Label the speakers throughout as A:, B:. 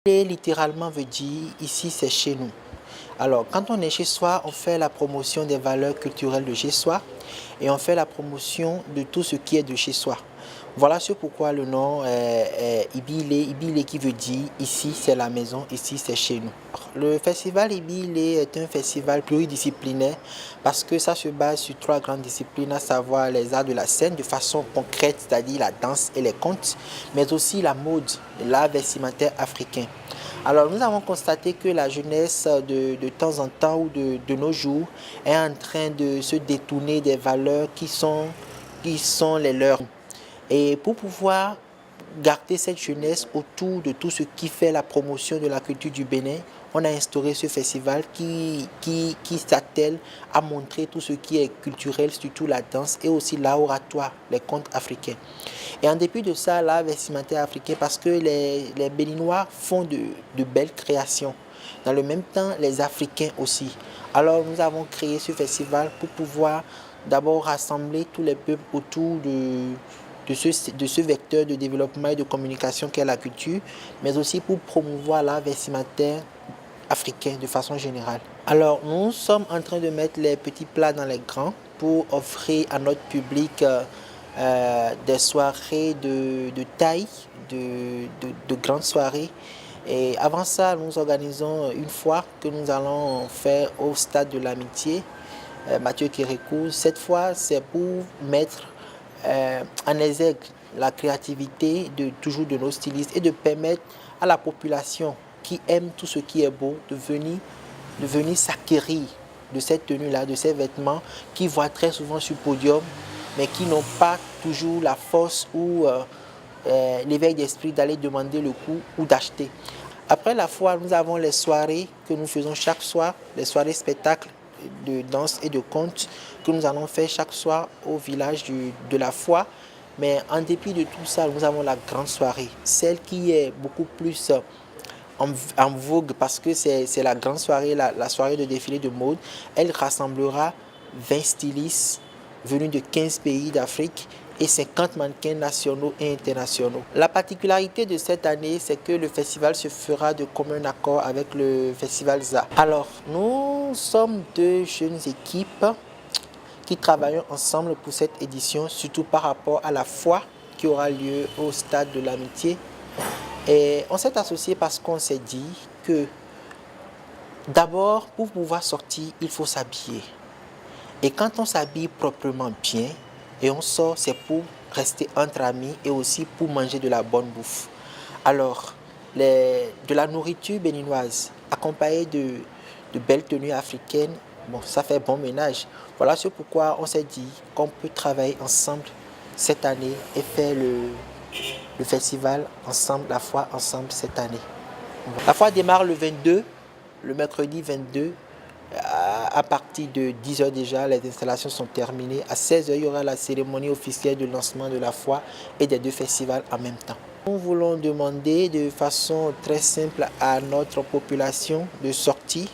A: Et littéralement veut dire ici c'est chez nous. Alors quand on est chez soi, on fait la promotion des valeurs culturelles de chez soi et on fait la promotion de tout ce qui est de chez soi. Voilà ce pourquoi le nom est Ibile, Ibile qui veut dire ici c'est la maison, ici c'est chez nous. Le festival Ibile est un festival pluridisciplinaire parce que ça se base sur 3 grandes disciplines, à savoir les arts de la scène de façon concrète, c'est-à-dire la danse et les contes, mais aussi la mode, l'art vestimentaire africain. Alors nous avons constaté que la jeunesse de temps en temps ou de nos jours est en train de se détourner des valeurs qui sont les leurs. Et pour pouvoir garder cette jeunesse autour de tout ce qui fait la promotion de la culture du Bénin, on a instauré ce festival qui s'attelle à montrer tout ce qui est culturel, surtout la danse et aussi l'art oratoire, les contes africains. Et en dépit de ça, l'art vestimentaire africain, parce que les Béninois font de belles créations. Dans le même temps, les Africains aussi. Alors nous avons créé ce festival pour pouvoir d'abord rassembler tous les peuples autour de ce vecteur de développement et de communication qu'est la culture, mais aussi pour promouvoir l'art vestimentaire africain de façon générale. Alors nous sommes en train de mettre les petits plats dans les grands pour offrir à notre public des soirées de taille, de grandes soirées. Et avant ça, nous organisons une foire que nous allons faire au stade de l'Amitié, Mathieu Kérékou. Cette fois, c'est pour mettre en exergue la créativité toujours de nos stylistes et de permettre à la population qui aime tout ce qui est beau de venir s'acquérir de cette tenue-là, de ces vêtements qu'ils voient très souvent sur le podium, mais qui n'ont pas toujours la force ou l'éveil d'esprit d'aller demander le coup ou d'acheter. Après la foire, nous avons les soirées que nous faisons chaque soir, les soirées spectacles de danse et de contes que nous allons faire chaque soir au village de la foire. Mais en dépit de tout ça, nous avons la grande soirée, celle qui est beaucoup plus en vogue parce que c'est la grande soirée, la soirée de défilé de mode. Elle rassemblera 20 stylistes venus de 15 pays d'Afrique et 50 mannequins nationaux et internationaux. La particularité de cette année, c'est que le festival se fera de commun accord avec le festival ZA. Alors, nous sommes 2 jeunes équipes qui travaillons ensemble pour cette édition, surtout par rapport à la foire qui aura lieu au stade de l'Amitié. Et on s'est associé parce qu'on s'est dit que d'abord, pour pouvoir sortir, il faut s'habiller. Et quand on s'habille proprement bien et on sort, c'est pour rester entre amis et aussi pour manger de la bonne bouffe. Alors, de la nourriture béninoise accompagnée de belles tenues africaines, bon, ça fait bon ménage. Voilà c'est pourquoi on s'est dit qu'on peut travailler ensemble cette année et faire le festival ensemble, la foire ensemble cette année. La foire démarre le 22, le mercredi 22. À partir de 10h déjà, les installations sont terminées. À 16h, il y aura la cérémonie officielle de lancement de la foire et des 2 festivals en même temps. Nous voulons demander de façon très simple à notre population de sortir,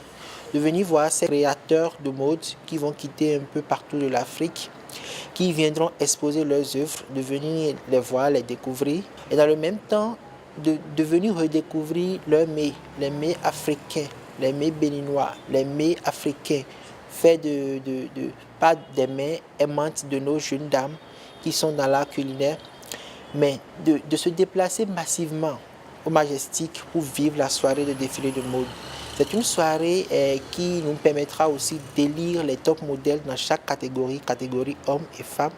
A: de venir voir ces créateurs de mode qui vont quitter un peu partout de l'Afrique, qui viendront exposer leurs œuvres, de venir les voir, les découvrir et dans le même temps de venir redécouvrir leurs mets, les mets africains, les mets béninois, les mets africains, faits pas des mets aimantes de nos jeunes dames qui sont dans l'art culinaire, mais de se déplacer massivement au Majestic pour vivre la soirée de défilé de mode. C'est une soirée qui nous permettra aussi d'élire les top modèles dans chaque catégorie hommes et femmes,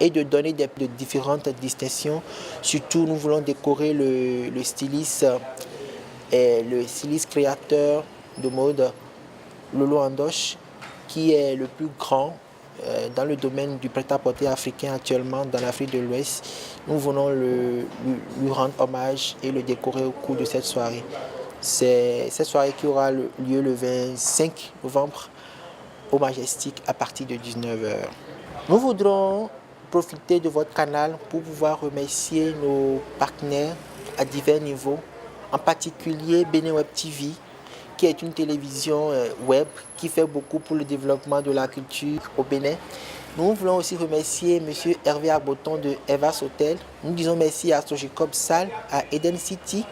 A: et de donner de différentes distinctions. Surtout, nous voulons décorer le styliste créateur de mode, Lolo Andoche, qui est le plus grand dans le domaine du prêt-à-porter africain actuellement dans l'Afrique de l'Ouest. Nous voulons lui rendre hommage et le décorer au cours de cette soirée. C'est cette soirée qui aura lieu le 25 novembre au Majestic à partir de 19h. Nous voudrons profiter de votre canal pour pouvoir remercier nos partenaires à divers niveaux, en particulier Bénin Web TV, qui est une télévision web qui fait beaucoup pour le développement de la culture au Bénin. Nous voulons aussi remercier M. Hervé Arboton de Evas Hotel. Nous disons merci à Sojicob Sal, à Eden City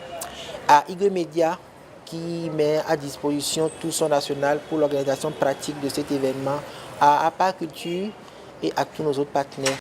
A: à IG Media qui met à disposition tout son national pour l'organisation pratique de cet événement, à APA Culture et à tous nos autres partenaires.